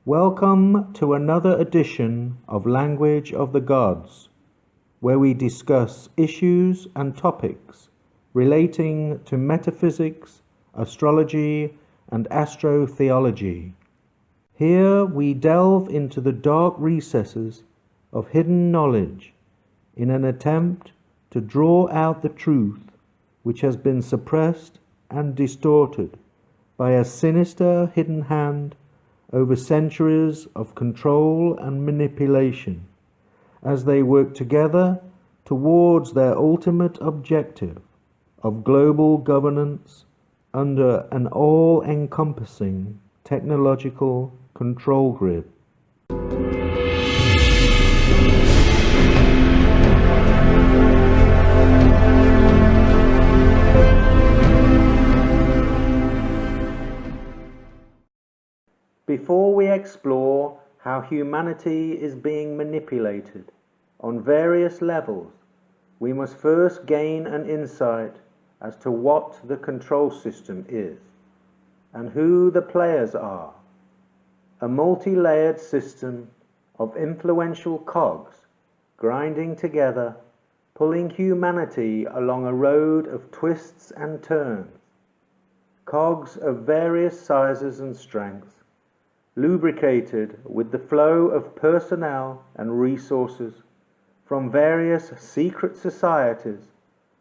Welcome to another edition of Language of the Gods, where we discuss issues and topics relating to metaphysics, astrology, and astrotheology. Here we delve into the dark recesses of hidden knowledge in an attempt to draw out the truth which has been suppressed and distorted by a sinister hidden hand over centuries of control and manipulation, as they work together towards their ultimate objective of global governance under an all-encompassing technological control grid. Before we explore how humanity is being manipulated on various levels, we must first gain an insight as to what the control system is and who the players are. A multi-layered system of influential cogs grinding together, pulling humanity along a road of twists and turns. Cogs of various sizes and strengths, lubricated with the flow of personnel and resources from various secret societies,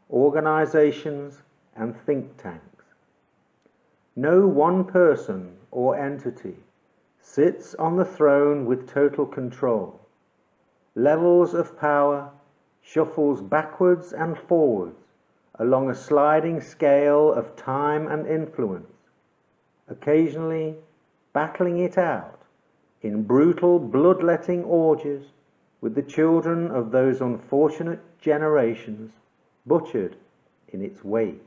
organizations, and think tanks. No one person or entity sits on the throne with total control. Levels of power shuffles backwards and forwards along a sliding scale of time and influence, occasionally battling it out in brutal bloodletting orgies with the children of those unfortunate generations butchered in its wake.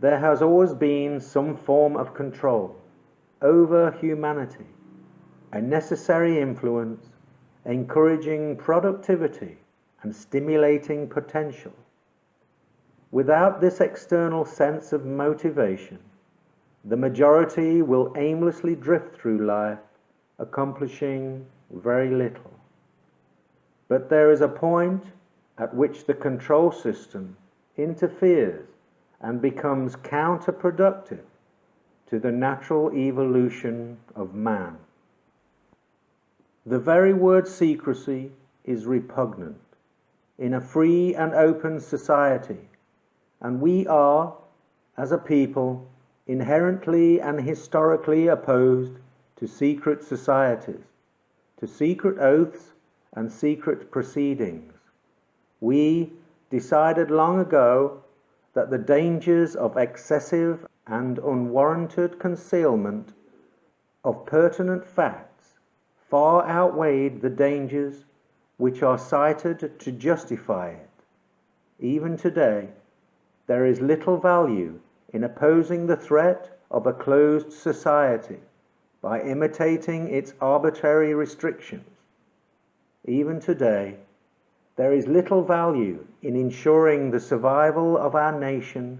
There has always been some form of control over humanity, a necessary influence encouraging productivity and stimulating potential. Without this external sense of motivation, the majority will aimlessly drift through life, accomplishing very little. But there is a point at which the control system interferes and becomes counterproductive to the natural evolution of man. The very word secrecy is repugnant in a free and open society, and we are, as a people, inherently and historically opposed to secret societies, to secret oaths and secret proceedings. We decided long ago that the dangers of excessive and unwarranted concealment of pertinent facts far outweighed the dangers which are cited to justify it. Even today, there is little value in opposing the threat of a closed society by imitating its arbitrary restrictions. Even today, there is little value in ensuring the survival of our nation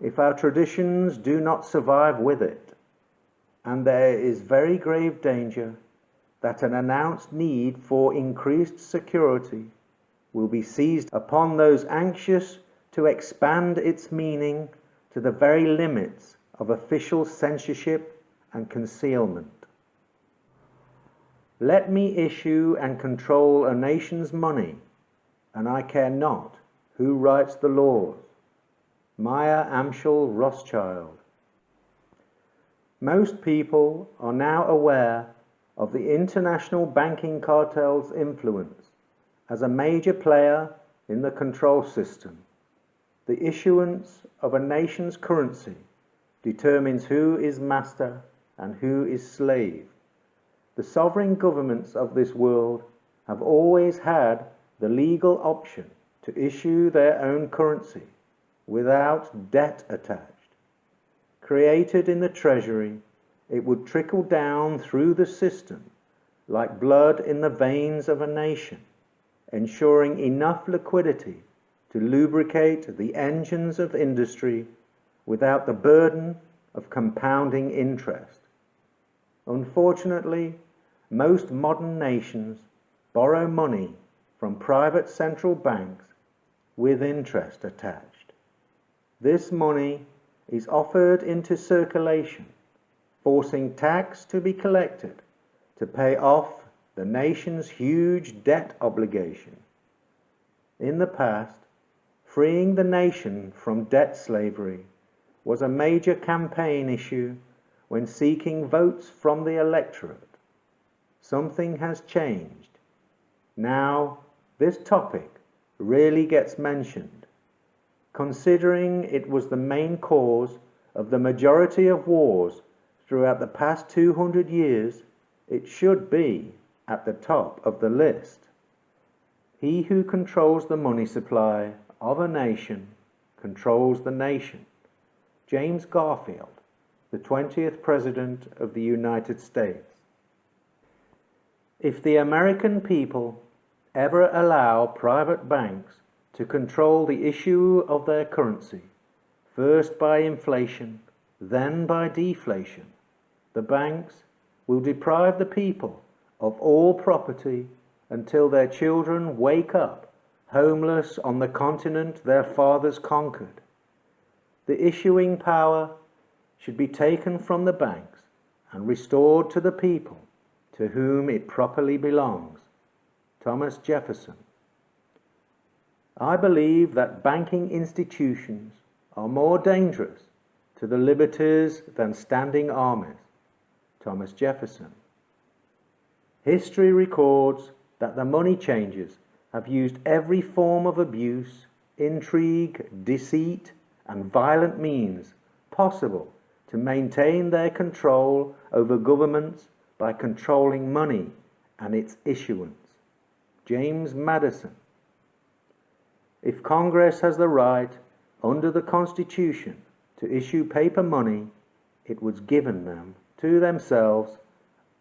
if our traditions do not survive with it, and there is very grave danger that an announced need for increased security will be seized upon those anxious to expand its meaning to the very limits of official censorship and concealment. Let me issue and control a nation's money, and I care not who writes the laws. Maya Amschel Rothschild. Most people are now aware of the international banking cartel's influence as a major player in the control system. The issuance of a nation's currency determines who is master and who is slave. The sovereign governments of this world have always had the legal option to issue their own currency without debt attached. Created in the treasury, it would trickle down through the system like blood in the veins of a nation, ensuring enough liquidity to lubricate the engines of industry without the burden of compounding interest. Unfortunately, most modern nations borrow money from private central banks with interest attached. This money is offered into circulation, forcing tax to be collected to pay off the nation's huge debt obligation. In the past, freeing the nation from debt slavery was a major campaign issue when seeking votes from the electorate. Something has changed. Now, this topic rarely gets mentioned, considering it was the main cause of the majority of wars throughout the past 200 years. It should be at the top of the list. He who controls the money supply of a nation controls the nation. James Garfield, the 20th President of the United States. If the American people ever allow private banks to control the issue of their currency, first by inflation, then by deflation, the banks will deprive the people of all property until their children wake up homeless on the continent their fathers conquered. The issuing power should be taken from the banks and restored to the people to whom it properly belongs. Thomas Jefferson. I believe that banking institutions are more dangerous to the liberties than standing armies. Thomas Jefferson. History records that the money changers have used every form of abuse, intrigue, deceit, and violent means possible to maintain their control over governments by controlling money and its issuance. James Madison. If Congress has the right, under the Constitution, to issue paper money, it was given them to themselves,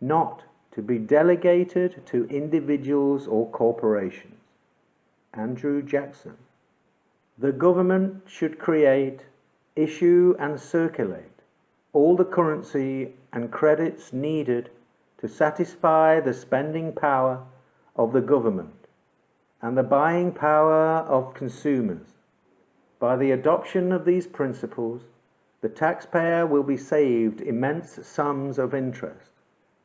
not to be delegated to individuals or corporations. Andrew Jackson. The government should create, issue and circulate all the currency and credits needed to satisfy the spending power of the government and the buying power of consumers. By the adoption of these principles, the taxpayer will be saved immense sums of interest.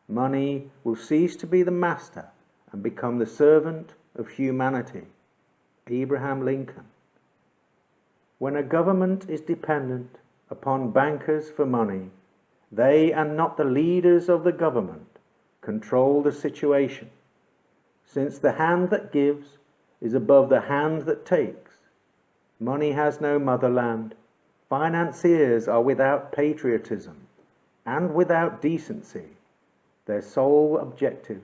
Money will cease to be the master and become the servant of humanity. Abraham Lincoln. When a government is dependent upon bankers for money, they and not the leaders of the government control the situation, since the hand that gives is above the hand that takes. Money has no motherland. Financiers are without patriotism and without decency. Their sole objective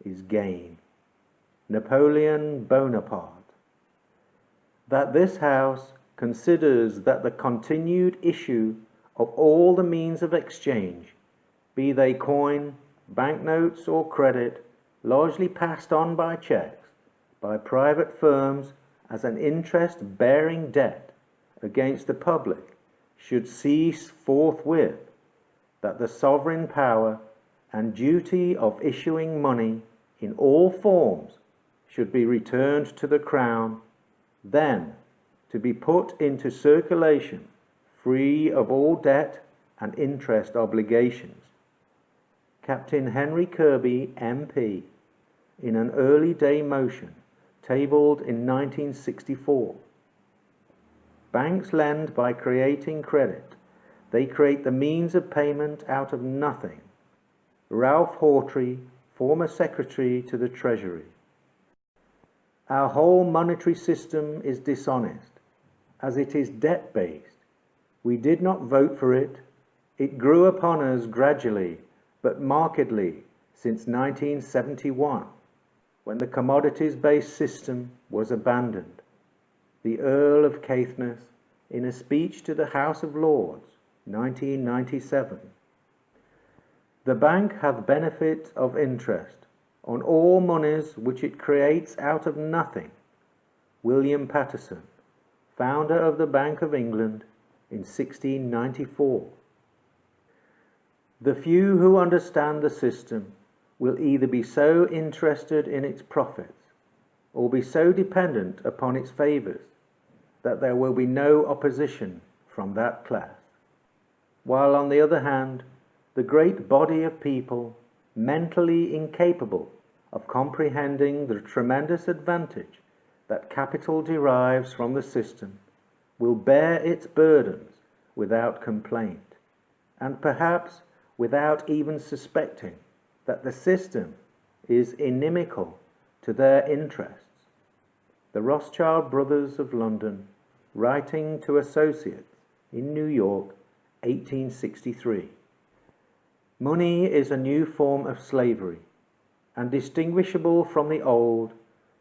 is gain. Napoleon Bonaparte. That this House considers that the continued issue of all the means of exchange, be they coin, banknotes or credit, largely passed on by checks, by private firms as an interest-bearing debt against the public, should cease forthwith, that the sovereign power and duty of issuing money in all forms should be returned to the Crown, then to be put into circulation free of all debt and interest obligations. Captain Henry Kirby, MP, in an early day motion tabled in 1964. Banks lend by creating credit. They create the means of payment out of nothing. Ralph Hawtrey, former Secretary to the Treasury. Our whole monetary system is dishonest, as it is debt-based. We did not vote for it. It grew upon us gradually but markedly since 1971, when the commodities-based system was abandoned. The Earl of Caithness, in a speech to the House of Lords, 1997. The bank hath benefit of interest on all monies which it creates out of nothing. William Paterson, founder of the Bank of England in 1694. The few who understand the system will either be so interested in its profits or be so dependent upon its favours that there will be no opposition from that class, while on the other hand the great body of people, mentally incapable of comprehending the tremendous advantage that capital derives from the system, will bear its burdens without complaint, and perhaps without even suspecting that the system is inimical to their interests. The Rothschild brothers of London, writing to associates in New York, 1863. Money is a new form of slavery, and distinguishable from the old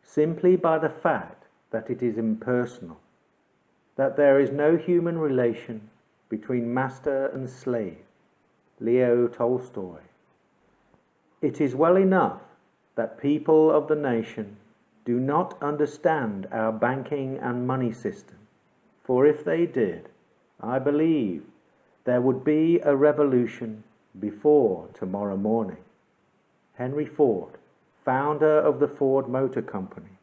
simply by the fact that it is impersonal, that there is no human relation between master and slave. Leo Tolstoy. It is well enough that people of the nation do not understand our banking and money system, for if they did, I believe there would be a revolution before tomorrow morning. Henry Ford, founder of the Ford Motor Company.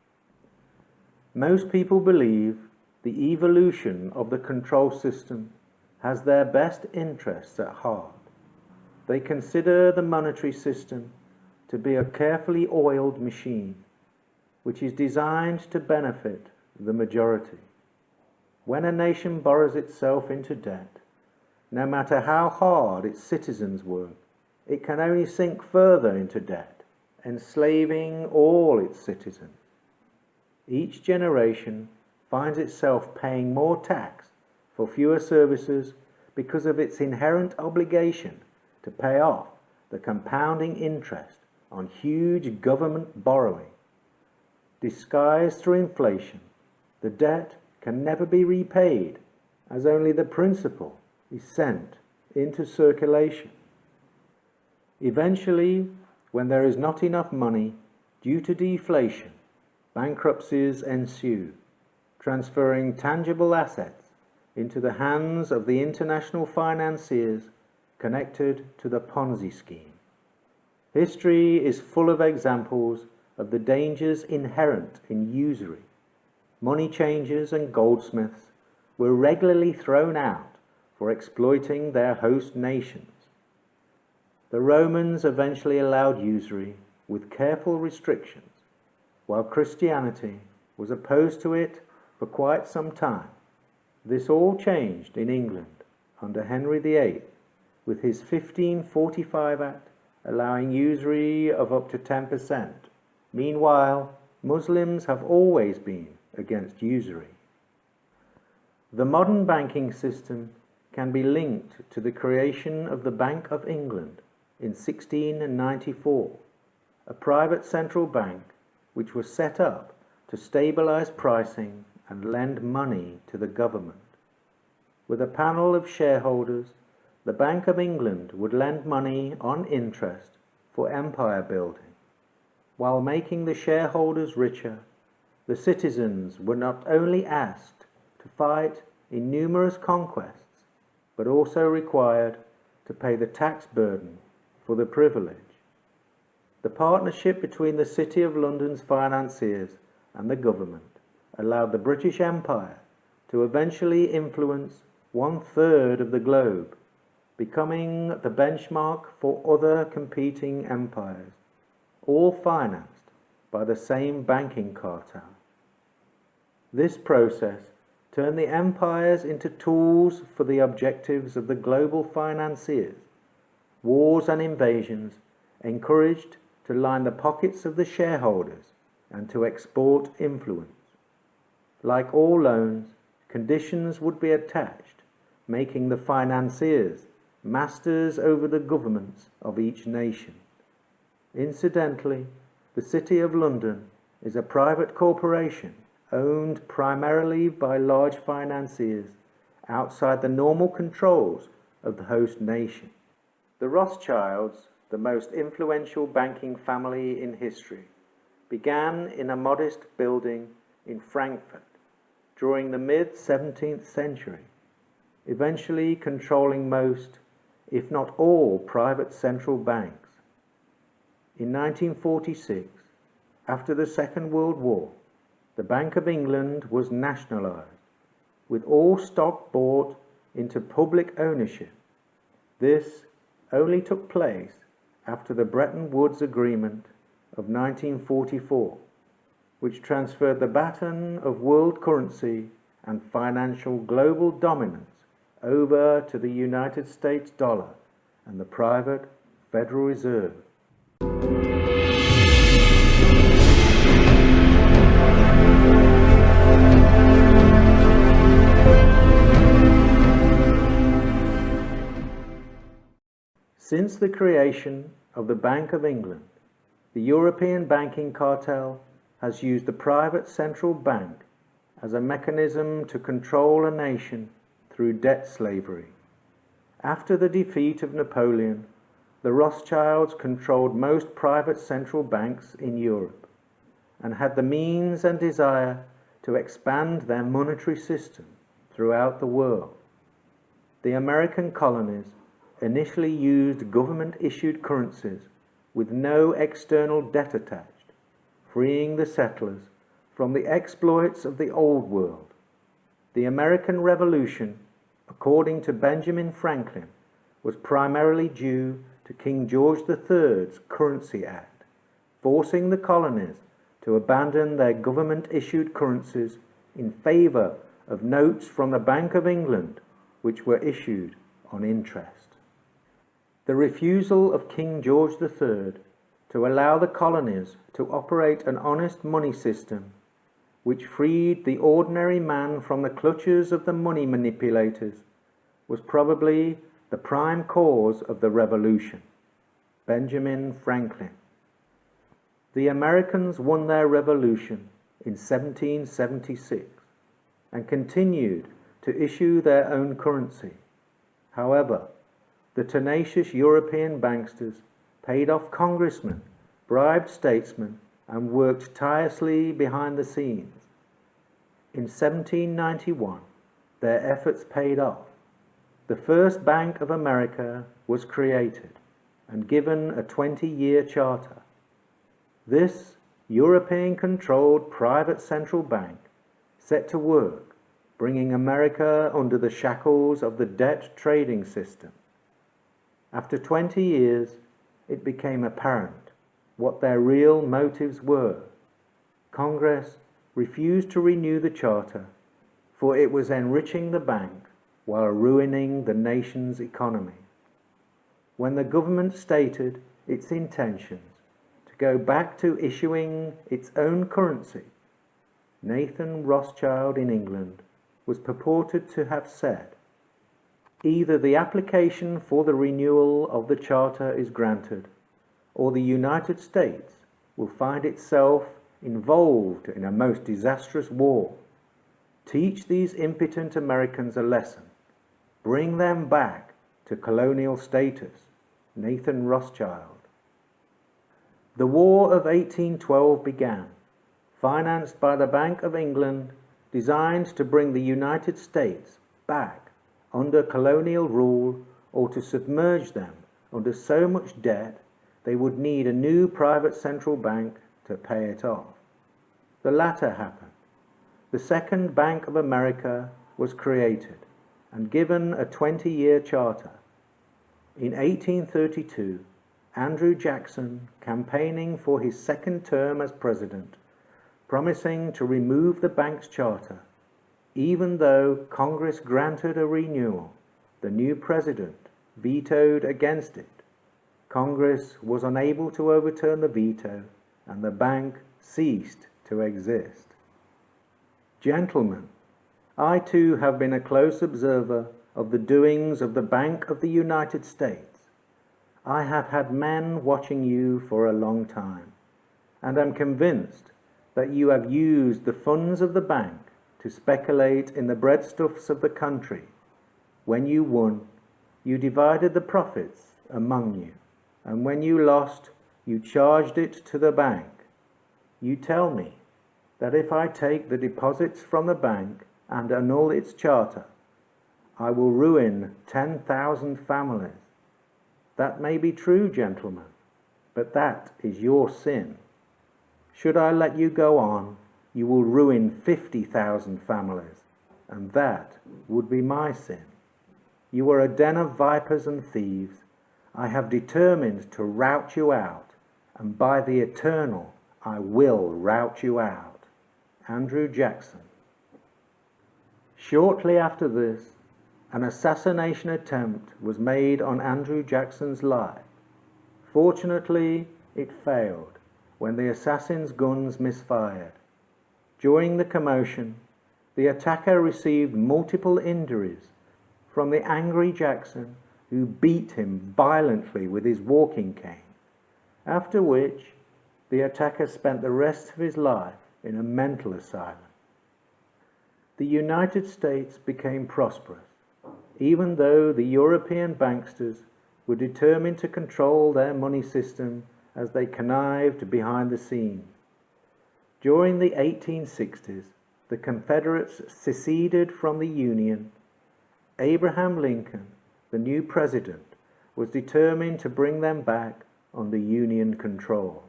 Most people believe the evolution of the control system has their best interests at heart. They consider the monetary system to be a carefully oiled machine, which is designed to benefit the majority. When a nation borrows itself into debt, no matter how hard its citizens work, it can only sink further into debt, enslaving all its citizens. Each generation finds itself paying more tax for fewer services because of its inherent obligation to pay off the compounding interest on huge government borrowing. Disguised through inflation, the debt can never be repaid, as only the principal is sent into circulation. Eventually, when there is not enough money due to deflation, bankruptcies ensue, transferring tangible assets into the hands of the international financiers connected to the Ponzi scheme. History is full of examples of the dangers inherent in usury. Money changers and goldsmiths were regularly thrown out for exploiting their host nations. The Romans eventually allowed usury with careful restrictions, while Christianity was opposed to it for quite some time. This all changed in England under Henry VIII, with his 1545 Act allowing usury of up to 10%. Meanwhile, Muslims have always been against usury. The modern banking system can be linked to the creation of the Bank of England in 1694, a private central bank which was set up to stabilize pricing and lend money to the government. With a panel of shareholders, the Bank of England would lend money on interest for empire building. While making the shareholders richer, the citizens were not only asked to fight in numerous conquests, but also required to pay the tax burden for the privilege. The partnership between the City of London's financiers and the government allowed the British Empire to eventually influence 1/3 of the globe, becoming the benchmark for other competing empires, all financed by the same banking cartel. This process turned the empires into tools for the objectives of the global financiers. Wars and invasions encouraged to line the pockets of the shareholders and to export influence. Like all loans, conditions would be attached making the financiers masters over the governments of each nation. Incidentally, the City of London is a private corporation owned primarily by large financiers outside the normal controls of the host nation. The Rothschilds, the most influential banking family in history, began in a modest building in Frankfurt during the mid-17th century, eventually controlling most, if not all, private central banks. In 1946, after the Second World War, the Bank of England was nationalised, with all stock bought into public ownership. This only took place after the Bretton Woods Agreement of 1944, which transferred the baton of world currency and financial global dominance over to the United States dollar and the private Federal Reserve. Since the creation of the Bank of England, the European banking cartel has used the private central bank as a mechanism to control a nation through debt slavery. After the defeat of Napoleon, the Rothschilds controlled most private central banks in Europe and had the means and desire to expand their monetary system throughout the world. The American colonies initially used government-issued currencies with no external debt attached, freeing the settlers from the exploits of the Old World. The American Revolution, according to Benjamin Franklin, was primarily due to King George III's Currency Act, forcing the colonies to abandon their government-issued currencies in favour of notes from the Bank of England, which were issued on interest. The refusal of King George III to allow the colonies to operate an honest money system, which freed the ordinary man from the clutches of the money manipulators, was probably the prime cause of the revolution. Benjamin Franklin. The Americans won their revolution in 1776 and continued to issue their own currency. However, the tenacious European banksters paid off congressmen, bribed statesmen, and worked tirelessly behind the scenes. In 1791, their efforts paid off. The first Bank of America was created and given a 20-year charter. This European-controlled private central bank set to work, bringing America under the shackles of the debt trading system. After 20 years, it became apparent what their real motives were. Congress refused to renew the charter, for it was enriching the bank while ruining the nation's economy. When the government stated its intentions to go back to issuing its own currency, Nathan Rothschild in England was purported to have said, "Either the application for the renewal of the charter is granted, or the United States will find itself involved in a most disastrous war. Teach these impotent Americans a lesson. Bring them back to colonial status." Nathan Rothschild. The War of 1812 began, financed by the Bank of England, designed to bring the United States back under colonial rule or to submerge them under so much debt they would need a new private central bank to pay it off. The latter happened. The Second Bank of America was created and given a 20-year charter. In 1832, Andrew Jackson, campaigning for his second term as president, promising to remove the bank's charter, even though Congress granted a renewal, the new president vetoed against it. Congress was unable to overturn the veto, and the bank ceased to exist. Gentlemen, I too have been a close observer of the doings of the Bank of the United States. I have had men watching you for a long time, and am convinced that you have used the funds of the bank to speculate in the breadstuffs of the country. When you won, you divided the profits among you, and when you lost, you charged it to the bank. You tell me that if I take the deposits from the bank and annul its charter, I will ruin 10,000 families. That may be true, gentlemen, but that is your sin. Should I let you go on, you will ruin 50,000 families, and that would be my sin. You are a den of vipers and thieves. I have determined to rout you out, and by the Eternal, I will rout you out. Andrew Jackson. Shortly after this, an assassination attempt was made on Andrew Jackson's life. Fortunately, it failed when the assassin's guns misfired. During the commotion, the attacker received multiple injuries from the angry Jackson, who beat him violently with his walking cane, after which the attacker spent the rest of his life in a mental asylum. The United States became prosperous, even though the European banksters were determined to control their money system as they connived behind the scenes. During the 1860s, the Confederates seceded from the Union. Abraham Lincoln, the new president, was determined to bring them back under Union control.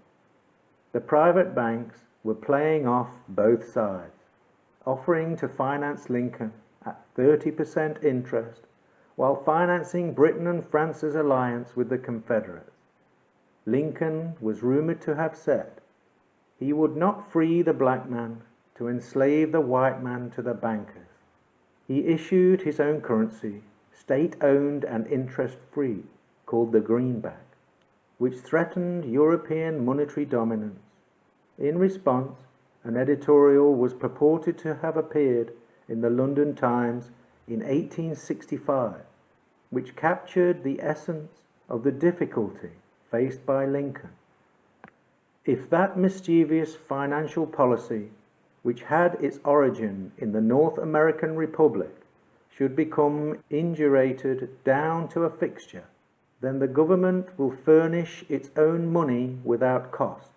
The private banks were playing off both sides, offering to finance Lincoln at 30% interest, while financing Britain and France's alliance with the Confederates. Lincoln was rumored to have said he would not free the black man to enslave the white man to the bankers. He issued his own currency, state-owned and interest-free, called the greenback, which threatened European monetary dominance. In response, an editorial was purported to have appeared in the London Times in 1865, which captured the essence of the difficulty faced by Lincoln. If that mischievous financial policy, which had its origin in the North American Republic, should become indurated down to a fixture, then the government will furnish its own money without cost.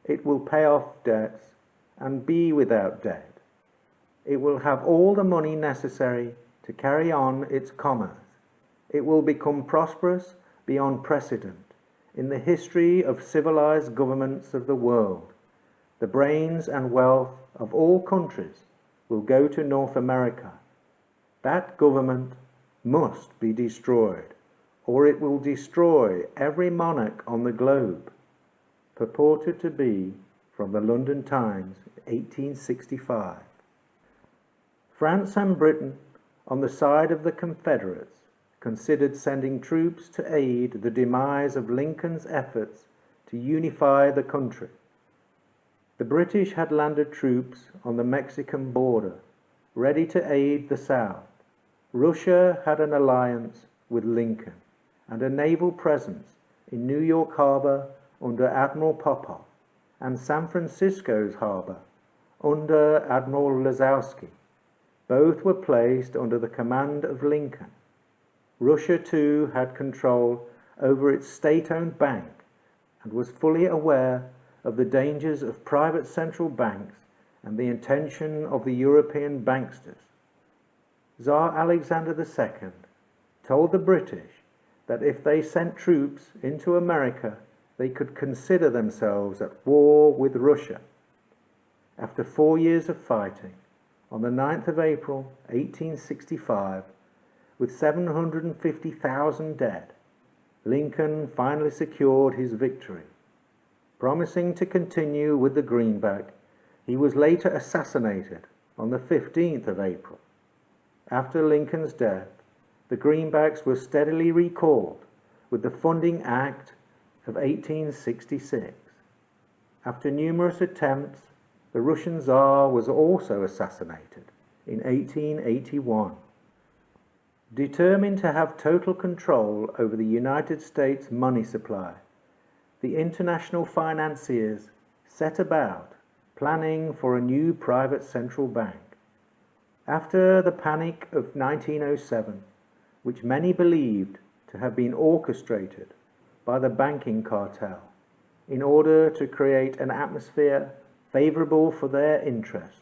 It will pay off debts and be without debt. It will have all the money necessary to carry on its commerce. It will become prosperous beyond precedent in the history of civilized governments of the world. The brains and wealth of all countries will go to North America. That government must be destroyed, or it will destroy every monarch on the globe. Purported to be from the London Times, 1865. France and Britain, on the side of the Confederates, considered sending troops to aid the demise of Lincoln's efforts to unify the country. The British had landed troops on the Mexican border, ready to aid the South. Russia had an alliance with Lincoln and a naval presence in New York Harbor under Admiral Popov, and San Francisco's harbor under Admiral Lazowski. Both were placed under the command of Lincoln. Russia, too, had control over its state-owned bank and was fully aware of the dangers of private central banks and the intention of the European banksters. Tsar Alexander II told the British that if they sent troops into America, they could consider themselves at war with Russia. After 4 years of fighting, on the 9th of April, 1865, with 750,000 dead, Lincoln finally secured his victory. Promising to continue with the greenback, he was later assassinated on the 15th of April. After Lincoln's death, the greenbacks were steadily recalled with the Funding Act of 1866. After numerous attempts, the Russian Tsar was also assassinated in 1881. Determined to have total control over the United States money supply, the international financiers set about planning for a new private central bank. After the panic of 1907, which many believed to have been orchestrated by the banking cartel in order to create an atmosphere favorable for their interests,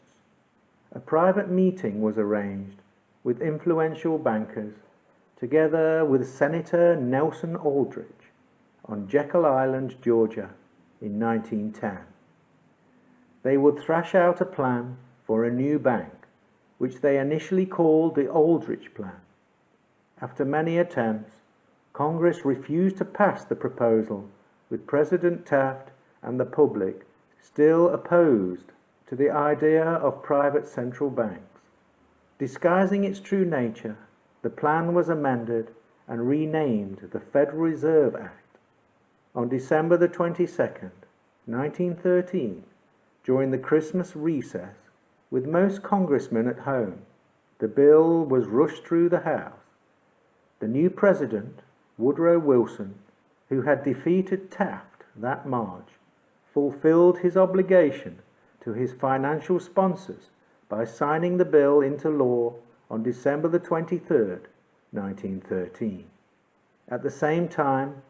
a private meeting was arranged with influential bankers, together with Senator Nelson Aldrich, on Jekyll Island, Georgia, in 1910. They would thrash out a plan for a new bank, which they initially called the Aldrich Plan. After many attempts, Congress refused to pass the proposal, with President Taft and the public still opposed to the idea of private central banks. Disguising its true nature, the plan was amended and renamed the Federal Reserve Act. On December the 22nd, 1913, during the Christmas recess, with most congressmen at home, the bill was rushed through the House. The new president, Woodrow Wilson, who had defeated Taft that March, fulfilled his obligation to his financial sponsors by signing the bill into law on December the 23rd, 1913. At the same time,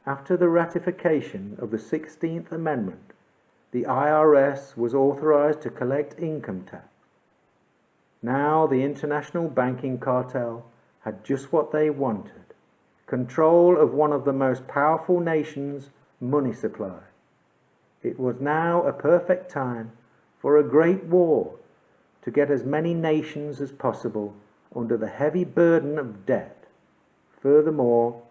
after the ratification of the 16th Amendment, the IRS was authorized to collect income tax. Now the international banking cartel had just what they wanted: control of one of the most powerful nations' money supply. It was now a perfect time for a great war to get as many nations as possible under the heavy burden of debt. Furthermore,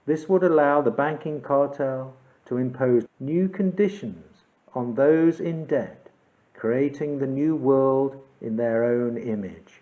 this would allow the banking cartel to impose new conditions on those in debt, creating the new world in their own image.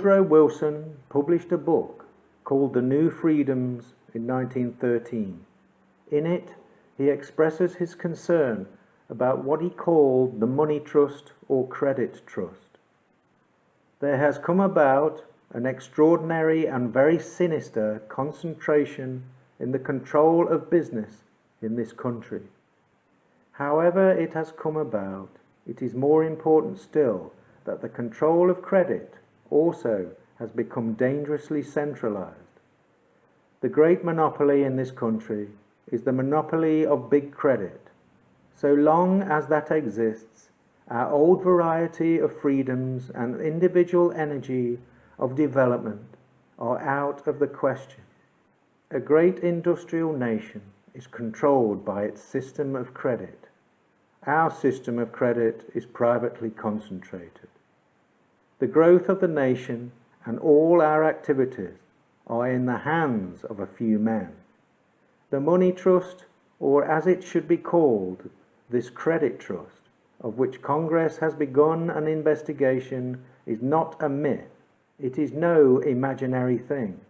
Woodrow Wilson published a book called The New Freedoms in 1913. In it, he expresses his concern about what he called the money trust or credit trust. There has come about an extraordinary and very sinister concentration in the control of business in this country. However it has come about, it is more important still that the control of credit also has become dangerously centralized. The great monopoly in this country is the monopoly of big credit. So long as that exists, our old variety of freedoms and individual energy of development are out of the question. A great industrial nation is controlled by its system of credit. Our system of credit is privately concentrated. The growth of the nation and all our activities are in the hands of a few men. The money trust, or as it should be called, this credit trust, of which Congress has begun an investigation, is not a myth. It is no imaginary thing.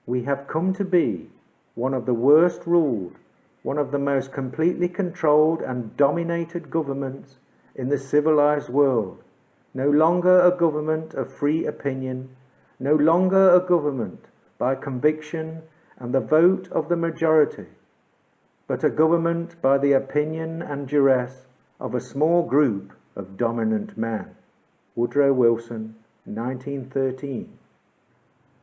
We have come to be one of the worst ruled, one of the most completely controlled and dominated governments in the civilized world. No longer a government of free opinion, no longer a government by conviction and the vote of the majority, but a government by the opinion and duress of a small group of dominant men. Woodrow Wilson, 1913.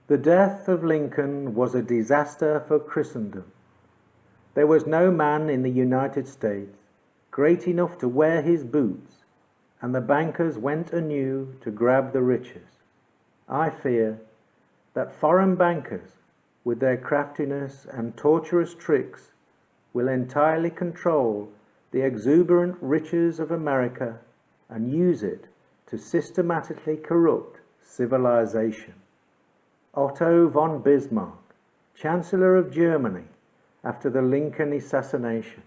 The death of Lincoln was a disaster for Christendom. There was no man in the United States great enough to wear his boots, and the bankers went anew to grab the riches. I fear that foreign bankers, with their craftiness and tortuous tricks, will entirely control the exuberant riches of America and use it to systematically corrupt civilization. Otto von Bismarck, Chancellor of Germany after the Lincoln assassination.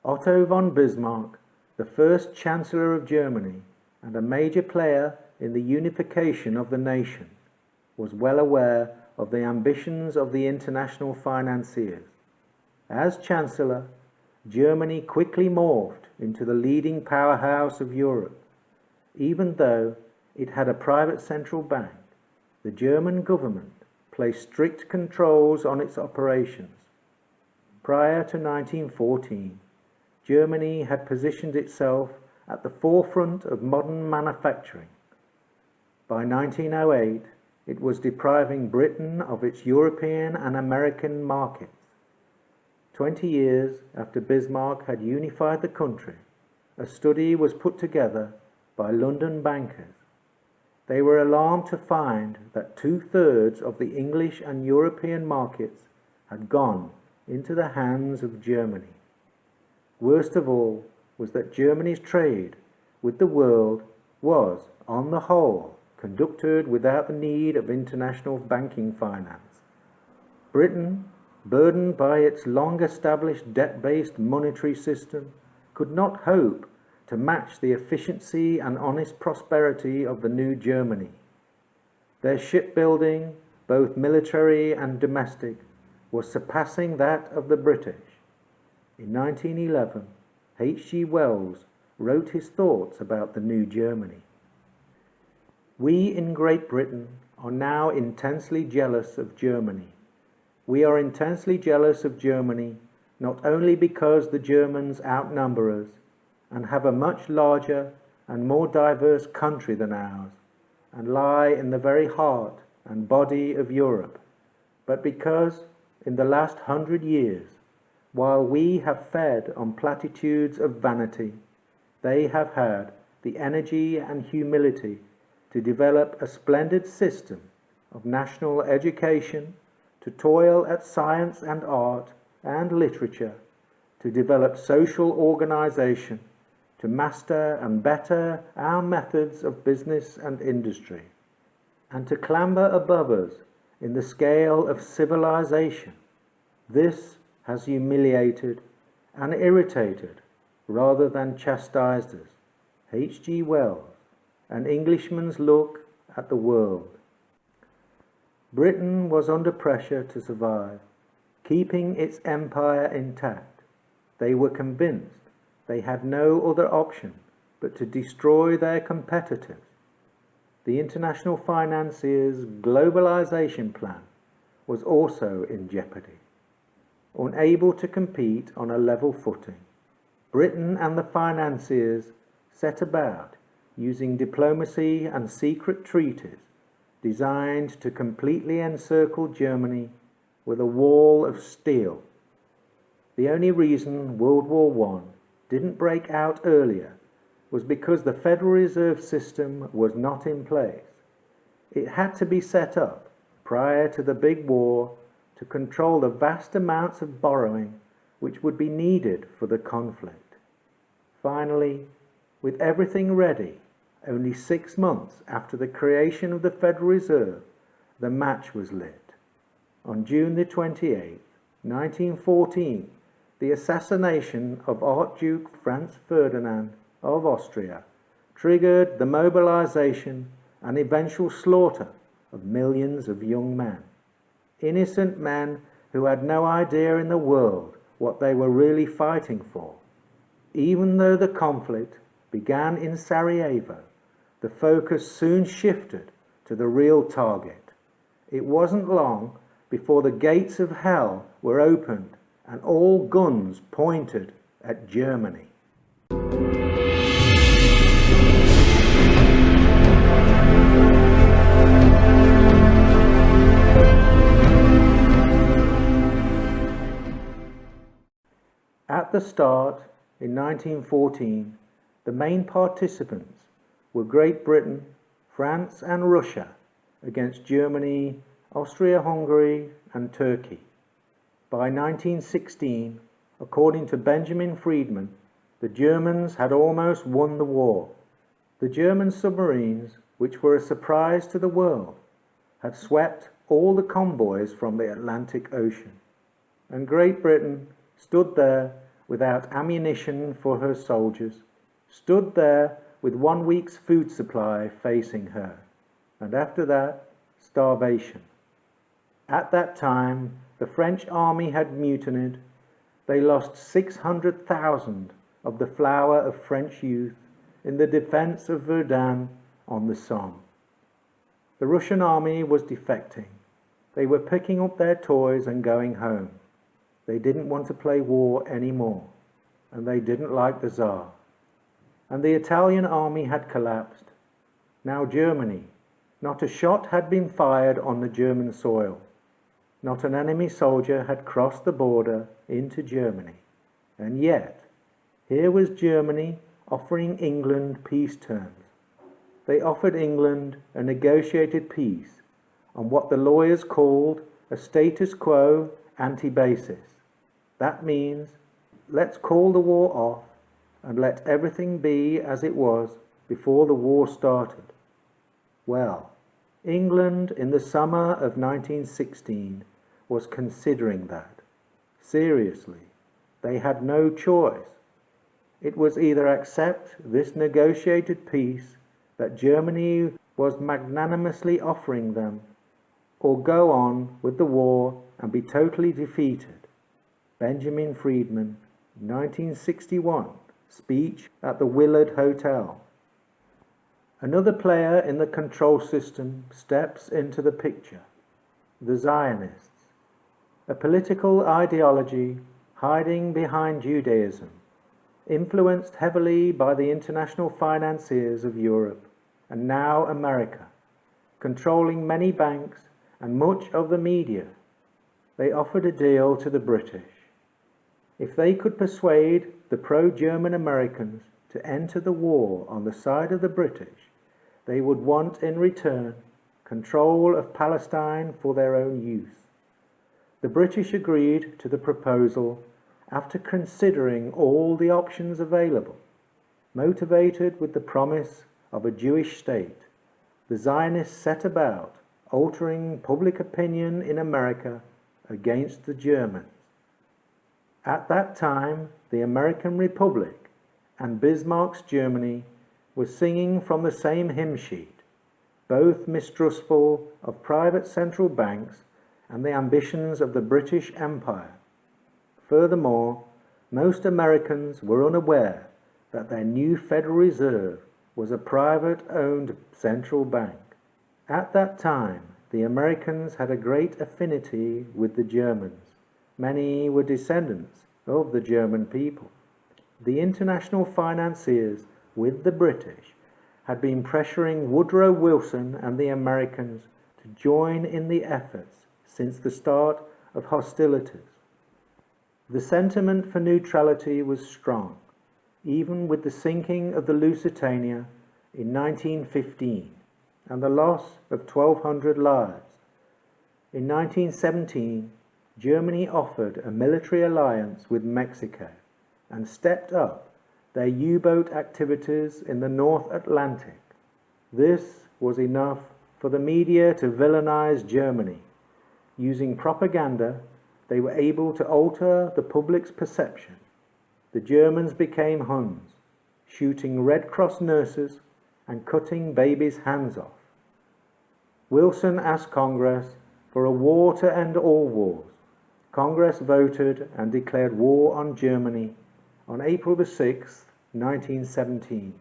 Otto von Bismarck, the first Chancellor of Germany and a major player in the unification of the nation, was well aware of the ambitions of the international financiers. As Chancellor, Germany quickly morphed into the leading powerhouse of Europe. Even though it had a private central bank, the German government placed strict controls on its operations. Prior to 1914, Germany had positioned itself at the forefront of modern manufacturing. By 1908, it was depriving Britain of its European and American markets. 20 years after Bismarck had unified the country, a study was put together by London bankers. They were alarmed to find that 2/3 of the English and European markets had gone into the hands of Germany. Worst of all was that Germany's trade with the world was, on the whole, conducted without the need of international banking finance. Britain, burdened by its long-established debt-based monetary system, could not hope to match the efficiency and honest prosperity of the new Germany. Their shipbuilding, both military and domestic, was surpassing that of the British. In 1911, H.G. Wells wrote his thoughts about the new Germany. We in Great Britain are now intensely jealous of Germany. We are intensely jealous of Germany not only because the Germans outnumber us and have a much larger and more diverse country than ours and lie in the very heart and body of Europe, but because in the last 100 years, while we have fed on platitudes of vanity, they have had the energy and humility to develop a splendid system of national education, to toil at science and art and literature, to develop social organization, to master and better our methods of business and industry, and to clamber above us in the scale of civilization. This has humiliated and irritated rather than chastised us. H.G. Wells, An Englishman's Look at the world. Britain was under pressure to survive, keeping its empire intact. They were convinced they had no other option but to destroy their competitors. The international financiers' globalization plan was also in jeopardy. Unable to compete on a level footing, Britain and the financiers set about using diplomacy and secret treaties designed to completely encircle Germany with a wall of steel. The only reason World War I didn't break out earlier was because the Federal Reserve System was not in place. It had to be set up prior to the big war to control the vast amounts of borrowing which would be needed for the conflict. Finally, with everything ready, only 6 months after the creation of the Federal Reserve, the match was lit. On June the 28th, 1914, the assassination of Archduke Franz Ferdinand of Austria triggered the mobilization and eventual slaughter of millions of young men. Innocent men who had no idea in the world what they were really fighting for. Even though the conflict began in Sarajevo, the focus soon shifted to the real target. It wasn't long before the gates of hell were opened and all guns pointed at Germany. At the start, in 1914, the main participants were Great Britain, France and Russia against Germany, Austria-Hungary and Turkey. By 1916, according to Benjamin Friedman, the Germans had almost won the war. The German submarines, which were a surprise to the world, had swept all the convoys from the Atlantic Ocean, and Great Britain stood there without ammunition for her soldiers, stood there with 1 week's food supply facing her, and after that, starvation. At that time, the French army had mutinied. They lost 600,000 of the flower of French youth in the defense of Verdun on the Somme. The Russian army was defecting. They were picking up their toys and going home. They didn't want to play war anymore, and they didn't like the Tsar. And the Italian army had collapsed. Now Germany, not a shot had been fired on the German soil. Not an enemy soldier had crossed the border into Germany. And yet, here was Germany offering England peace terms. They offered England a negotiated peace on what the lawyers called a status quo ante basis. That means, let's call the war off and let everything be as it was before the war started. Well, England in the summer of 1916 was considering that. Seriously, they had no choice. It was either accept this negotiated peace that Germany was magnanimously offering them, or go on with the war and be totally defeated. Benjamin Friedman, 1961, speech at the Willard Hotel. Another player in the control system steps into the picture, the Zionists, a political ideology hiding behind Judaism, influenced heavily by the international financiers of Europe and now America, controlling many banks and much of the media. They offered a deal to the British. If they could persuade the pro-German Americans to enter the war on the side of the British, they would want in return control of Palestine for their own use. The British agreed to the proposal after considering all the options available. Motivated with the promise of a Jewish state, the Zionists set about altering public opinion in America against the Germans. At that time, the American Republic and Bismarck's Germany were singing from the same hymn sheet. both mistrustful of private central banks and the ambitions of the British Empire. Furthermore, most Americans were unaware that their new Federal Reserve was a private-owned central bank. At that time, the Americans had a great affinity with the Germans. Many were descendants of the German people. The international financiers with the British had been pressuring Woodrow Wilson and the Americans to join in the efforts since the start of hostilities. The sentiment for neutrality was strong, even with the sinking of the Lusitania in 1915 and the loss of 1,200 lives. In 1917, Germany offered a military alliance with Mexico and stepped up their U-boat activities in the North Atlantic. This was enough for the media to villainize Germany. Using propaganda, they were able to alter the public's perception. The Germans became Huns, shooting Red Cross nurses and cutting babies' hands off. Wilson asked Congress for a war to end all wars. Congress voted and declared war on Germany on April 6, 1917.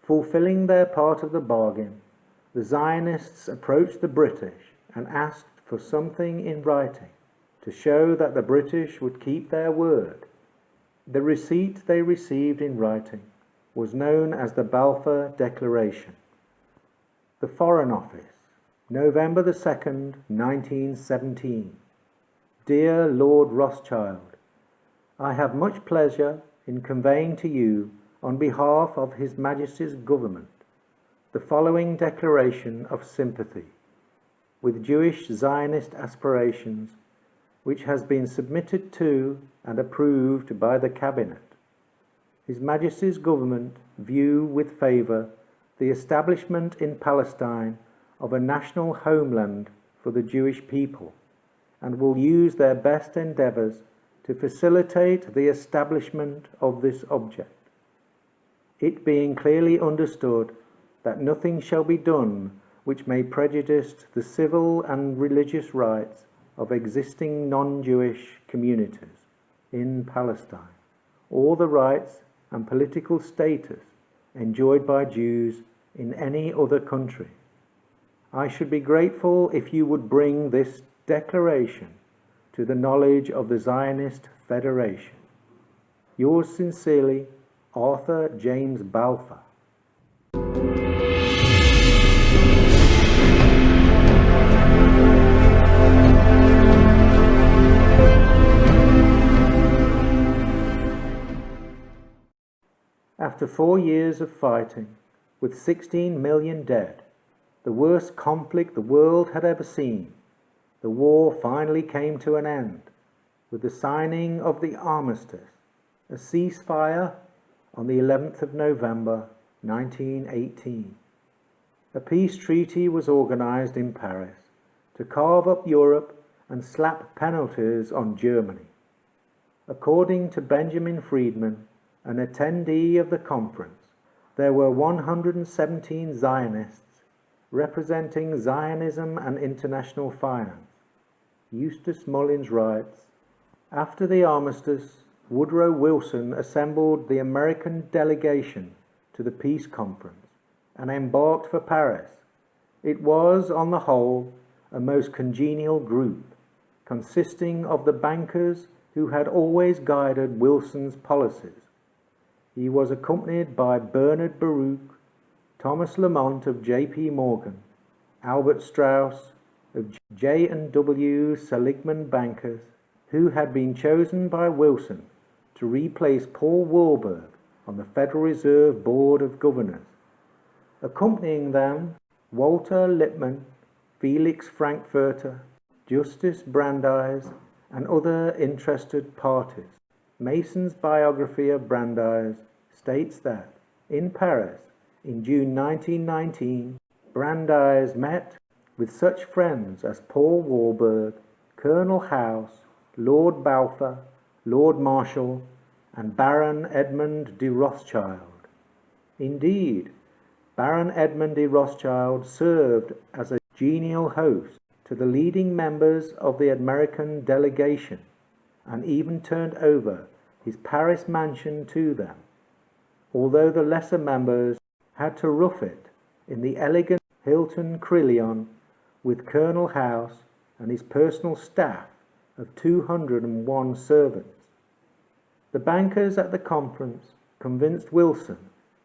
Fulfilling their part of the bargain, the Zionists approached the British and asked for something in writing to show that the British would keep their word. The receipt they received in writing was known as the Balfour Declaration. The Foreign Office, November 2nd, 1917. Dear Lord Rothschild, I have much pleasure in conveying to you, on behalf of His Majesty's Government, the following declaration of sympathy with Jewish Zionist aspirations, which has been submitted to and approved by the Cabinet. His Majesty's Government view with favour the establishment in Palestine of a national homeland for the Jewish people, and will use their best endeavours to facilitate the establishment of this object, it being clearly understood that nothing shall be done which may prejudice the civil and religious rights of existing non-Jewish communities in Palestine, or the rights and political status enjoyed by Jews in any other country. I should be grateful if you would bring this declaration to the knowledge of the Zionist Federation. Yours sincerely, Arthur James Balfour. After 4 years of fighting, with 16 million dead, the worst conflict the world had ever seen, the war finally came to an end with the signing of the armistice, a ceasefire on the 11th of November 1918. A peace treaty was organised in Paris to carve up Europe and slap penalties on Germany. According to Benjamin Friedman, an attendee of the conference, there were 117 Zionists representing Zionism and international finance. Eustace Mullins writes, after the armistice, Woodrow Wilson assembled the American delegation to the peace conference and embarked for Paris. It was, on the whole, a most congenial group, consisting of the bankers who had always guided Wilson's policies. He was accompanied by Bernard Baruch, Thomas Lamont of J.P. Morgan, Albert Strauss of J&W Seligman Bankers, who had been chosen by Wilson to replace Paul Warburg on the Federal Reserve Board of Governors. Accompanying them, Walter Lippmann, Felix Frankfurter, Justice Brandeis, and other interested parties. Mason's biography of Brandeis states that, in Paris, in June 1919, Brandeis met with such friends as Paul Warburg, Colonel House, Lord Balfour, Lord Marshall, and Baron Edmund de Rothschild. Indeed, Baron Edmund de Rothschild served as a genial host to the leading members of the American delegation and even turned over his Paris mansion to them, although the lesser members had to rough it in the elegant Hilton Crillon with Colonel House and his personal staff of 201 servants. The bankers at the conference convinced Wilson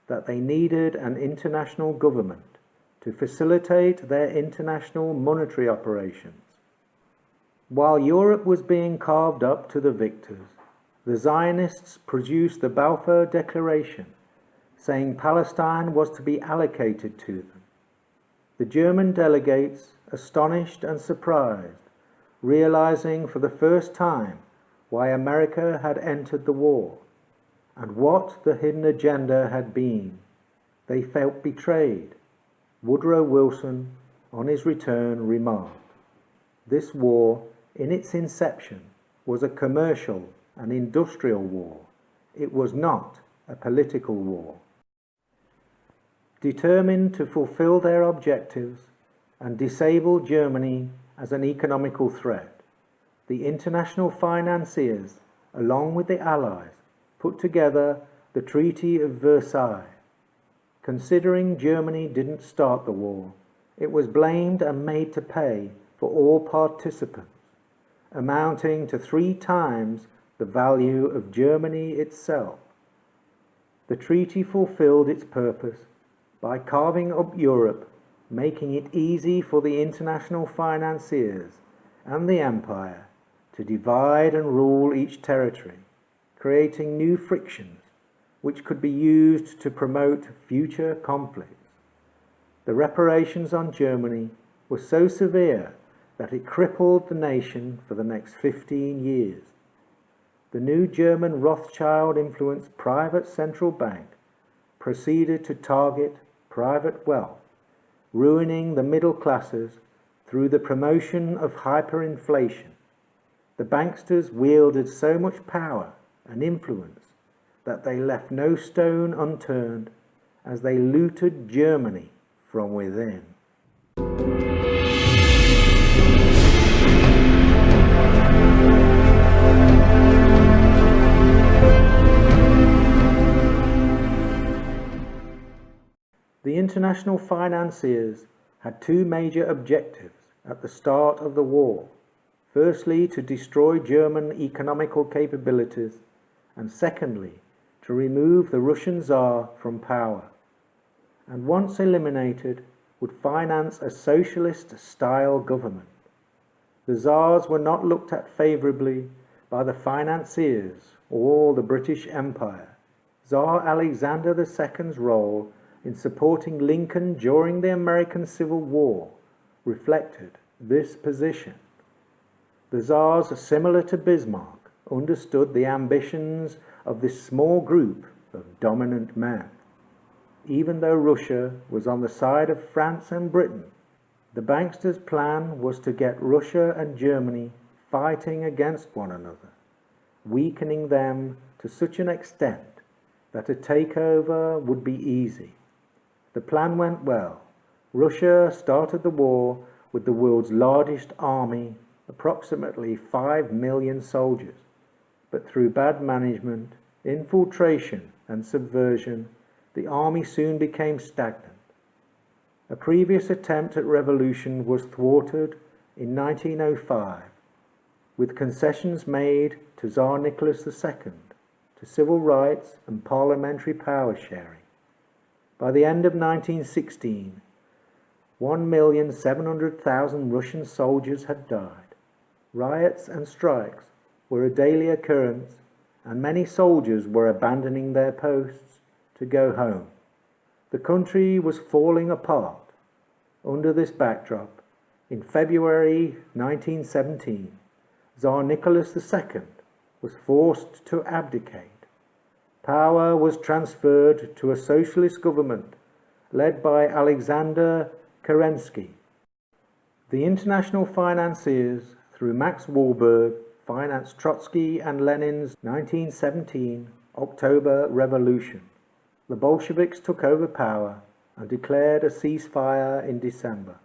that they needed an international government to facilitate their international monetary operations. While Europe was being carved up to the victors, the Zionists produced the Balfour Declaration, saying Palestine was to be allocated to them. The German delegates, astonished and surprised, realizing for the first time why America had entered the war and what the hidden agenda had been, they felt betrayed. Woodrow Wilson, on his return, remarked, "This war, in its inception, was a commercial and industrial war. It was not a political war." Determined to fulfill their objectives and disable Germany as an economical threat, the international financiers, along with the Allies, put together the Treaty of Versailles. Considering Germany didn't start the war, it was blamed and made to pay for all participants, amounting to 3 times the value of Germany itself. The treaty fulfilled its purpose by carving up Europe, making it easy for the international financiers and the empire to divide and rule each territory, creating new frictions which could be used to promote future conflicts. The reparations on Germany were so severe that it crippled the nation for the next 15 years. The new German Rothschild-influenced private central bank proceeded to target private wealth, ruining the middle classes through the promotion of hyperinflation. The banksters wielded so much power and influence that they left no stone unturned as they looted Germany from within. The international financiers had 2 major objectives at the start of the war. Firstly, to destroy German economical capabilities, and secondly, to remove the Russian Tsar from power, and once eliminated, would finance a socialist-style government. The Tsars were not looked at favourably by the financiers or the British Empire. Tsar Alexander II's role in supporting Lincoln during the American Civil War reflected this position. The Tsars, similar to Bismarck, understood the ambitions of this small group of dominant men. Even though Russia was on the side of France and Britain, the banksters' plan was to get Russia and Germany fighting against one another, weakening them to such an extent that a takeover would be easy. The plan went well. Russia started the war with the world's largest army, approximately 5 million soldiers. But through bad management, infiltration and subversion, the army soon became stagnant. A previous attempt at revolution was thwarted in 1905, with concessions made to Tsar Nicholas II, to civil rights and parliamentary power sharing. By the end of 1916, 1,700,000 Russian soldiers had died. Riots and strikes were a daily occurrence, and many soldiers were abandoning their posts to go home. The country was falling apart. Under this backdrop, in February 1917, Tsar Nicholas II was forced to abdicate. Power was transferred to a socialist government led by Alexander Kerensky. The international financiers, through Max Walberg, financed Trotsky and Lenin's 1917 October Revolution. The Bolsheviks took over power and declared a ceasefire in December.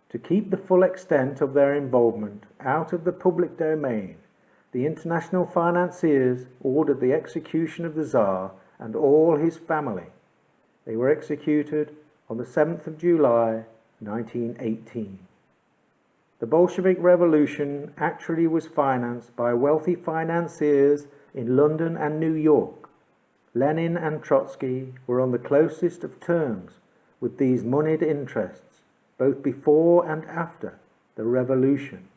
To keep the full extent of their involvement out of the public domain, the international financiers ordered the execution of the Tsar and all his family. They were executed on the 7th of July, 1918. The Bolshevik Revolution actually was financed by wealthy financiers in London and New York. Lenin and Trotsky were on the closest of terms with these moneyed interests, both before and after the revolution.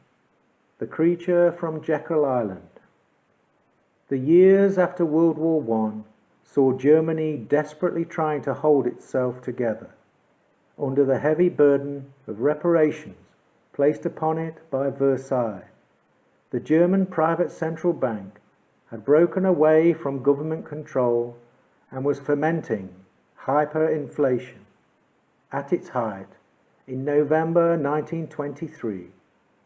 The creature from Jekyll Island. The years after World War I saw Germany desperately trying to hold itself together under the heavy burden of reparations placed upon it by Versailles. The German private central bank had broken away from government control and was fomenting hyperinflation. At its height, in November 1923,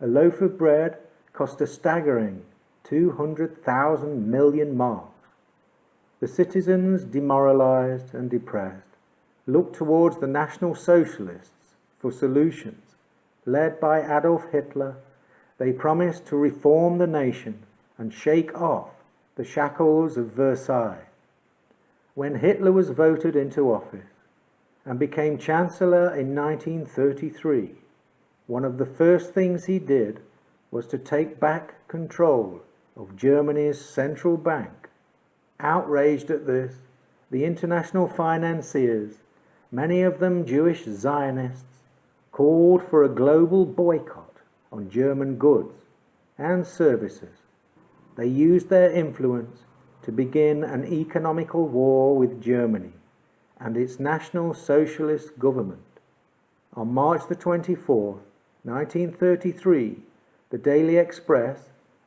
a loaf of bread cost a staggering 200,000 million marks. The citizens, demoralized and depressed, looked towards the National Socialists for solutions. Led by Adolf Hitler, they promised to reform the nation and shake off the shackles of Versailles. When Hitler was voted into office and became Chancellor in 1933, one of the first things he did was to take back control of Germany's central bank. Outraged at this, the international financiers, many of them Jewish Zionists, called for a global boycott on German goods and services. They used their influence to begin an economical war with Germany and its National Socialist government. On March the 24th, 1933, the Daily Express,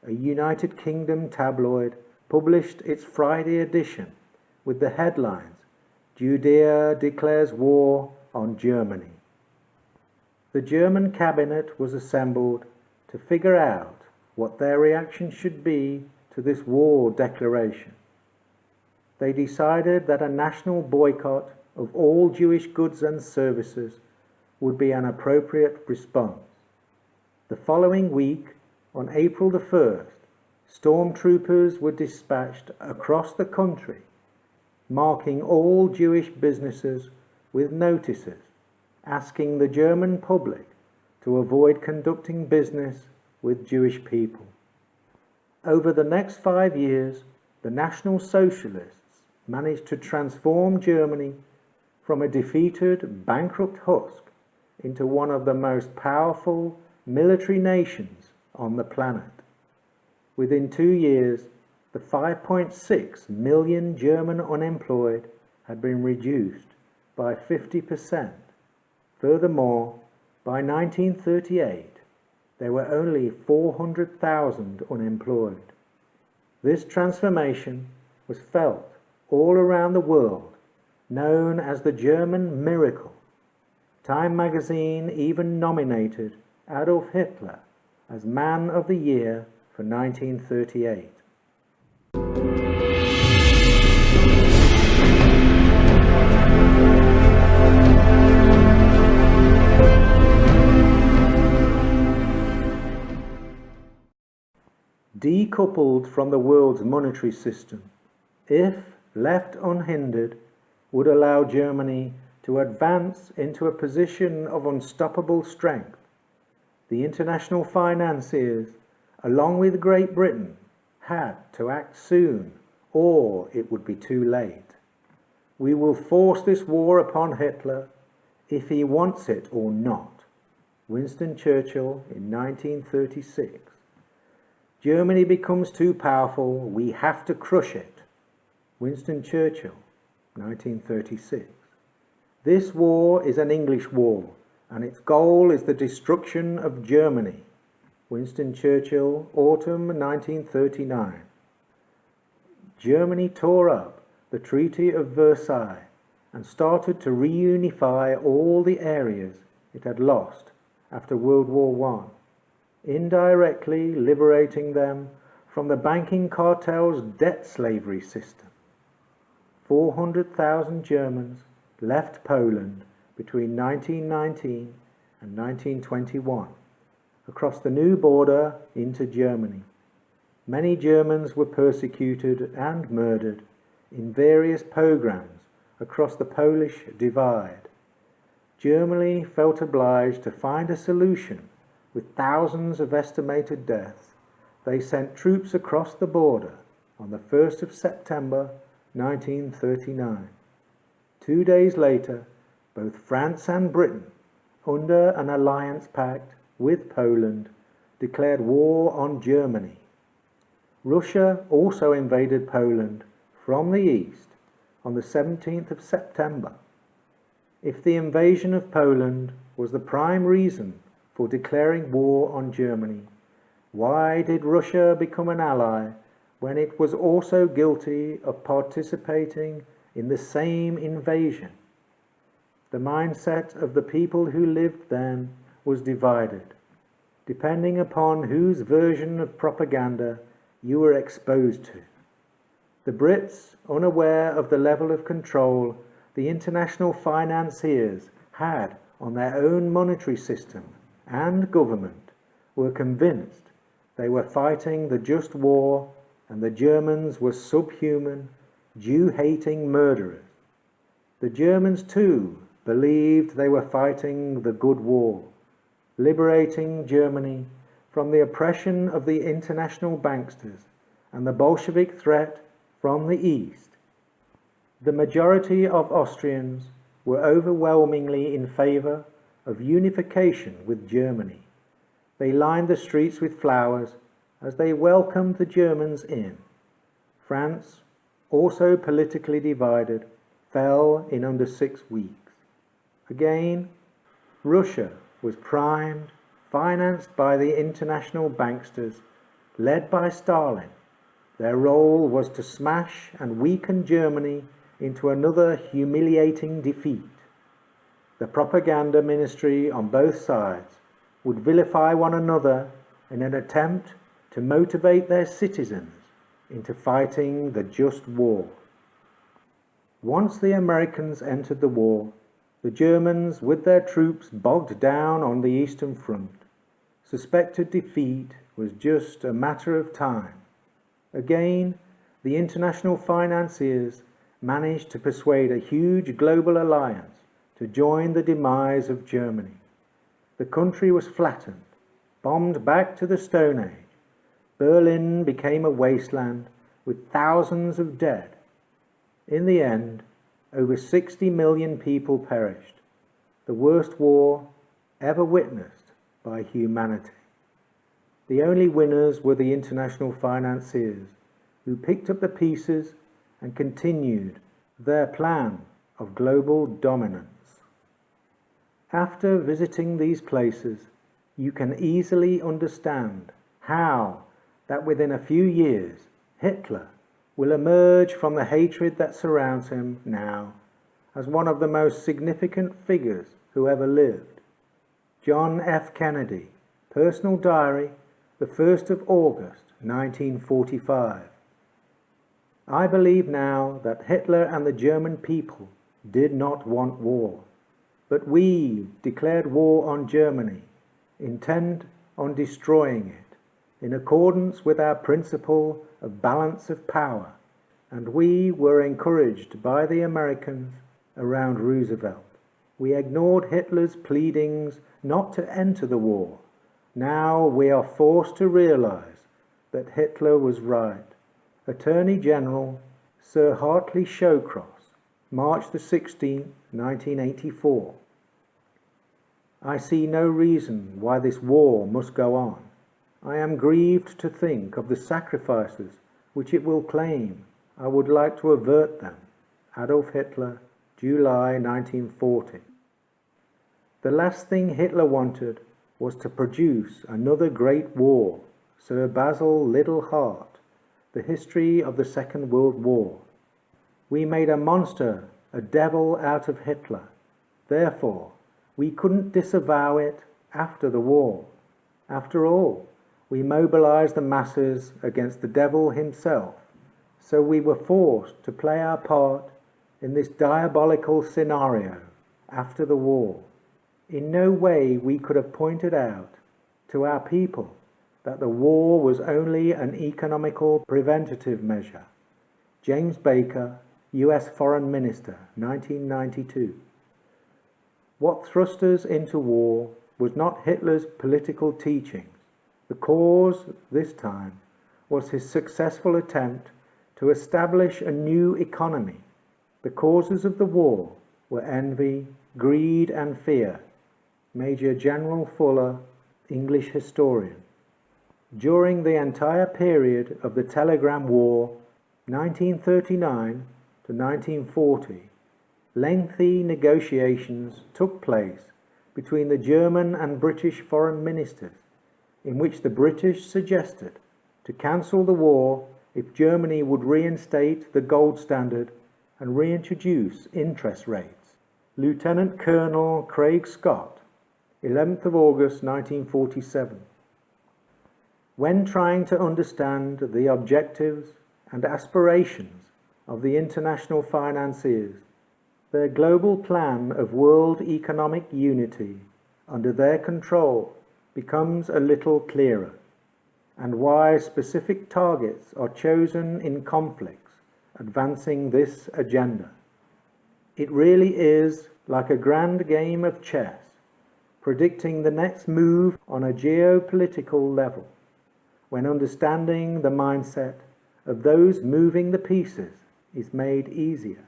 a United Kingdom tabloid, published its Friday edition with the headlines, "Judea declares war on Germany." The German cabinet was assembled to figure out what their reaction should be to this war declaration. They decided that a national boycott of all Jewish goods and services would be an appropriate response. The following week, on April the 1st, stormtroopers were dispatched across the country, marking all Jewish businesses with notices asking the German public to avoid conducting business with Jewish people. Over the next 5 years, the National Socialists managed to transform Germany from a defeated, bankrupt husk into one of the most powerful military nations on the planet. Within 2 years, the 5.6 million German unemployed had been reduced by 50%. Furthermore, by 1938, there were only 400,000 unemployed. This transformation was felt all around the world, known as the German miracle. Time magazine even nominated Adolf Hitler as Man of the Year for 1938. Decoupled from the world's monetary system, if left unhindered, would allow Germany to advance into a position of unstoppable strength. The international financiers, along with Great Britain, had to act soon, or it would be too late. We will force this war upon Hitler, if he wants it or not. Winston Churchill in 1936. Germany becomes too powerful, we have to crush it. Winston Churchill, 1936. This war is an English war, and its goal is the destruction of Germany. Winston Churchill, autumn 1939. Germany tore up the Treaty of Versailles and started to reunify all the areas it had lost after World War I. Indirectly liberating them from the banking cartel's debt slavery system. 400,000 Germans left Poland between 1919 and 1921, across the new border into Germany. Many Germans were persecuted and murdered in various pogroms across the Polish divide. Germany felt obliged to find a solution with thousands of estimated deaths. They sent troops across the border on the 1st of September 1939. 2 days later, both France and Britain, under an alliance pact with Poland, declared war on Germany. Russia also invaded Poland from the east on the 17th of September. If the invasion of Poland was the prime reason for declaring war on Germany, why did Russia become an ally when it was also guilty of participating in the same invasion? The mindset of the people who lived then was divided, depending upon whose version of propaganda you were exposed to. The Brits, unaware of the level of control the international financiers had on their own monetary system and government, were convinced they were fighting the just war and the Germans were subhuman, Jew-hating murderers. The Germans too believed they were fighting the good war, liberating Germany from the oppression of the international banksters and the Bolshevik threat from the east. The majority of Austrians were overwhelmingly in favour of unification with Germany. They lined the streets with flowers as they welcomed the Germans in. France, also politically divided, fell in under 6 weeks. Again, Russia was primed, financed by the international banksters, led by Stalin. Their role was to smash and weaken Germany into another humiliating defeat. The propaganda ministry on both sides would vilify one another in an attempt to motivate their citizens into fighting the just war. Once the Americans entered the war, the Germans, with their troops bogged down on the Eastern Front, suspected defeat was just a matter of time. Again, the international financiers managed to persuade a huge global alliance to join the demise of Germany. The country was flattened, bombed back to the Stone Age. Berlin became a wasteland with thousands of dead. In the end, over 60 million people perished, the worst war ever witnessed by humanity. The only winners were the international financiers, who picked up the pieces and continued their plan of global dominance. After visiting these places, you can easily understand how that within a few years Hitler will emerge from the hatred that surrounds him now as one of the most significant figures who ever lived. John F. Kennedy, personal diary, the 1st of August, 1945. I believe now that Hitler and the German people did not want war, but we declared war on Germany, intent on destroying it, in accordance with our principle of balance of power, and we were encouraged by the Americans around Roosevelt. We ignored Hitler's pleadings not to enter the war. Now we are forced to realize that Hitler was right. Attorney General Sir Hartley Shawcross, March the 16th, 1984. I see no reason why this war must go on. I am grieved to think of the sacrifices which it will claim. I would like to avert them. Adolf Hitler, July 1940. The last thing Hitler wanted was to produce another great war. Sir Basil Liddell Hart, The History of the Second World War. We made a monster, a devil out of Hitler. Therefore, we couldn't disavow it after the war. After all, we mobilized the masses against the devil himself, so we were forced to play our part in this diabolical scenario after the war. In no way we could have pointed out to our people that the war was only an economical preventative measure. James Baker, US Foreign Minister, 1992. What thrust us into war was not Hitler's political teachings. The cause, this time, was his successful attempt to establish a new economy. The causes of the war were envy, greed and fear. Major General Fuller, English historian. During the entire period of the Telegram War, 1939 to 1940, lengthy negotiations took place between the German and British foreign ministers, in which the British suggested to cancel the war if Germany would reinstate the gold standard and reintroduce interest rates. Lieutenant Colonel Craig Scott, 11th of August 1947. When trying to understand the objectives and aspirations of the international financiers, their global plan of world economic unity under their control becomes a little clearer, and why specific targets are chosen in conflicts advancing this agenda. It really is like a grand game of chess, predicting the next move on a geopolitical level, when understanding the mindset of those moving the pieces is made easier.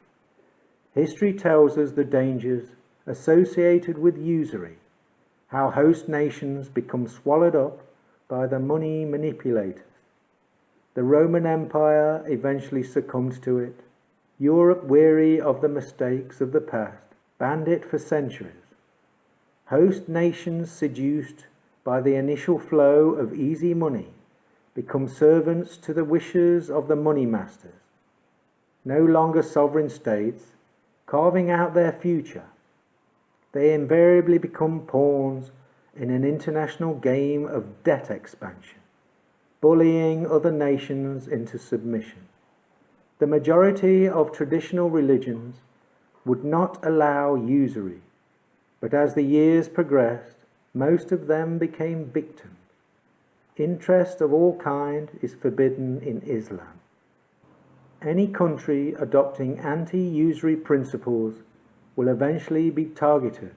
History tells us the dangers associated with usury, how host nations become swallowed up by the money manipulators. The Roman Empire eventually succumbed to it. Europe, weary of the mistakes of the past, banned it for centuries. Host nations, seduced by the initial flow of easy money, become servants to the wishes of the money masters. No longer sovereign states, carving out their future, they invariably become pawns in an international game of debt expansion, bullying other nations into submission. The majority of traditional religions would not allow usury, but as the years progressed, most of them became victims. Interest of all kind is forbidden in Islam. Any country adopting anti-usury principles will eventually be targeted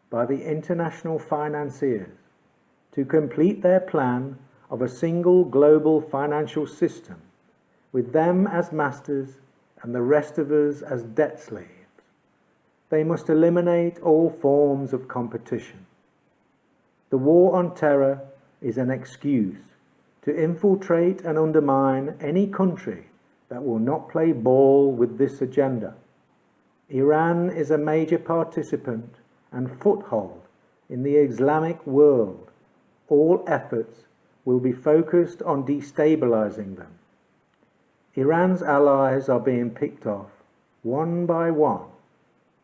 by the international financiers to complete their plan of a single global financial system, with them as masters and the rest of us as debt slaves. They must eliminate all forms of competition. The war on terror is an excuse to infiltrate and undermine any country that will not play ball with this agenda. Iran is a major participant and foothold in the Islamic world. All efforts will be focused on destabilizing them. Iran's allies are being picked off, one by one.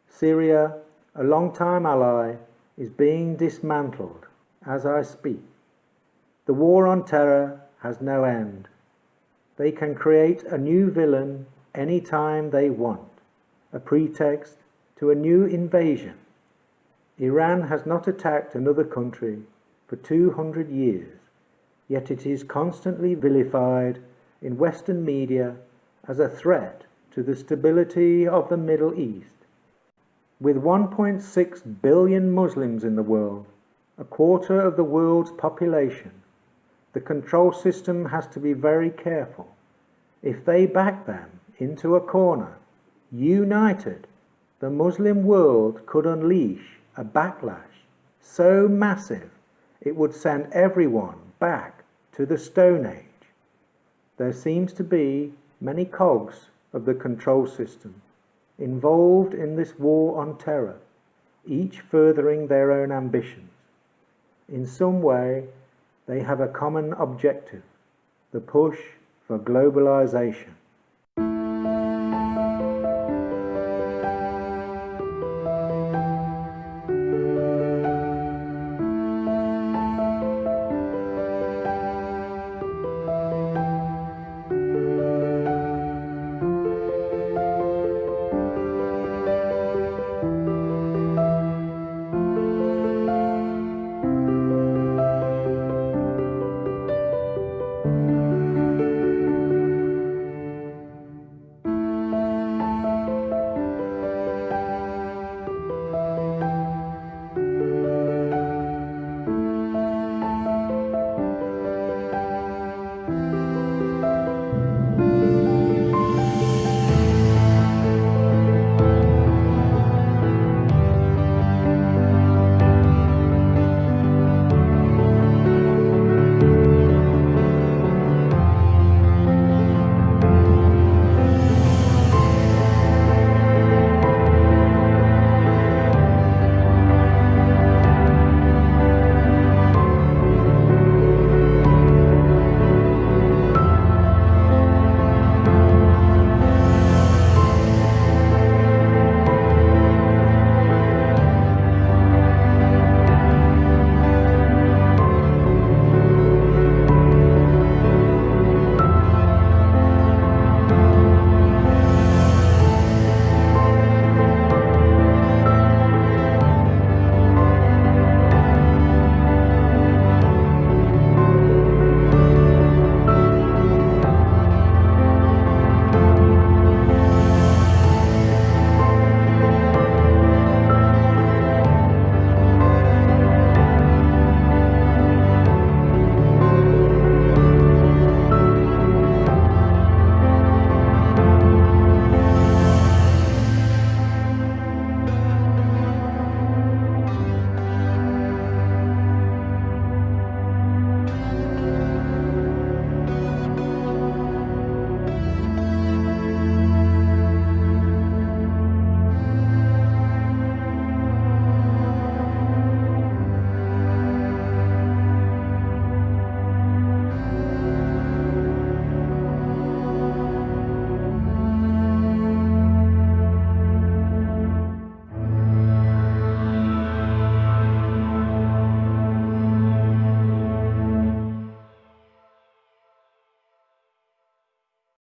Syria, a long-time ally, is being dismantled as I speak. The war on terror has no end. They can create a new villain any time they want, a pretext to a new invasion. Iran has not attacked another country for 200 years, yet it is constantly vilified in Western media as a threat to the stability of the Middle East. With 1.6 billion Muslims in the world, a quarter of the world's population, the control system has to be very careful. If they back them into a corner, united, the Muslim world could unleash a backlash so massive it would send everyone back to the Stone Age. There seems to be many cogs of the control system involved in this war on terror, each furthering their own ambitions. In some way, they have a common objective, the push for globalization.